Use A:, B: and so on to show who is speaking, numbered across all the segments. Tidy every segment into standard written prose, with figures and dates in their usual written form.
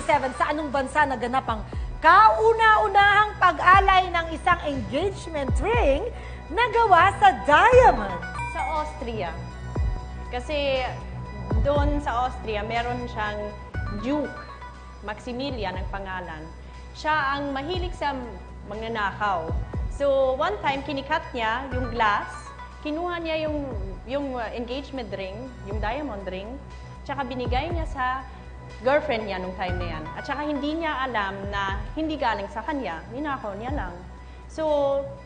A: 1997, sa anong bansa naganap ang kauna-unahang pag-alay ng isang engagement ring na gawa sa diamond?
B: Sa Austria. Kasi doon sa Austria, meron siyang Duke. Maximilian ang pangalan. Siya ang mahilig sa magnanakaw. So, one time, kinikat niya yung glass, kinuha niya yung engagement ring, yung diamond ring, tsaka binigay niya sa girlfriend niya nung time na yan. At tsaka hindi niya alam na hindi galing sa kanya, ninakaw niya lang. So,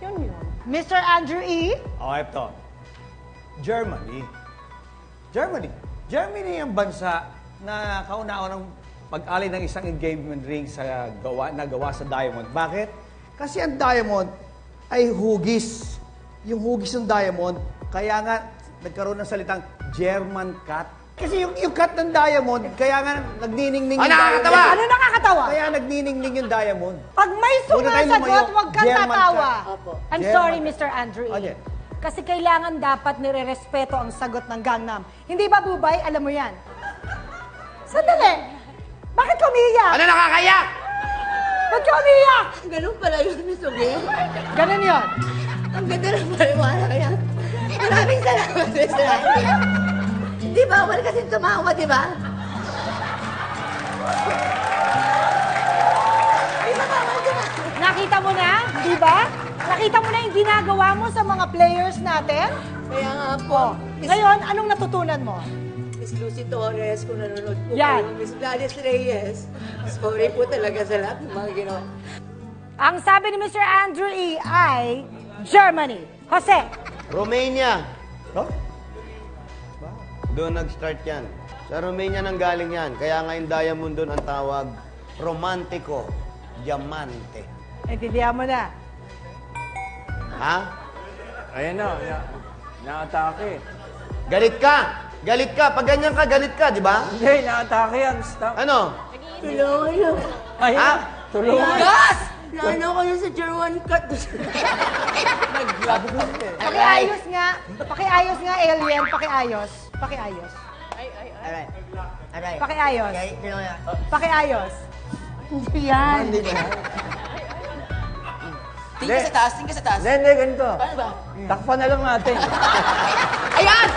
B: yun.
A: Mr. Andrew E.
C: Oh, ito. Germany. Germany ang bansa na kauna-unang pag-alay ng isang engagement ring sa nagawa sa diamond. Bakit? Kasi ang diamond ay hugis. Yung hugis ng diamond, kaya nga nagkaroon ng salitang German cut. Kasi yung cut ng diamond, kaya nga nagniningning yung
D: nakakatawa!
C: diamond.
A: Ano nakakatawa?
C: Kaya nagniningning yung diamond.
A: Pag may sumasagot, huwag kang
C: German
A: tatawa.
C: cut.
A: I'm
C: German
A: sorry,
C: cut.
A: Mr. Andrew E.
C: Okay.
A: Kasi kailangan dapat nire-respeto ang sagot ng Gangnam. Hindi ba, Bubay? Alam mo yan. Sandali. Bakit ka umiiyak?
D: Ano nakakaya?
A: Ba't ka umiiyak?
E: Ganun pala yun, Miss Ugi.
A: Ganun yun.
E: Ang ganda ng paliwanag yan. Maraming salamat, Miss Randy. Di bawal kasi tumawa, di ba? Di ba bawal ka na?
A: Nakita mo na, di ba? Nakita mo na yung ginagawa mo sa mga players natin?
E: Kaya nga po,
A: Ngayon, anong natutunan mo?
E: Miss Lucy Torres, kung nanonood po
A: Yan.
E: kayo, Miss Gladys Reyes, sorry po talaga sa lahat ng mga ginawa.
A: Ang sabi ni Mr. Andrew E. ay Germany. Jose.
F: Romania.
C: Oh?
F: Doon nag-start yan. Sa Romania nang galing yan. Kaya nga yung diamond doon ang tawag romantico, diamante.
A: Intindihan mo na.
F: Ha?
D: Ayan na, na-atake.
F: Galit ka! Galit ka! Pag ganyan ka, galit ka, di ba?
D: Hindi, na-atake yan. Stop.
F: Ano?
E: Tulungan.
D: Ay,
F: Ha?
D: tulungan.
E: Gas! Naano ko yun sa German cut.
A: Pakiayos nga. Pakiayos nga, alien. Pakiayos. Pakiayos.
E: Alright. Alright.
A: Pakiayos.
E: Okay, tulungan.
A: Pakiayos.
E: Hindi yan.
D: Hindi ba?
E: Tingin ka sa taas, tingin ka sa taas.
D: Hindi, ganito.
E: Paano ba?
D: Takpan na lang natin.
E: Ayan!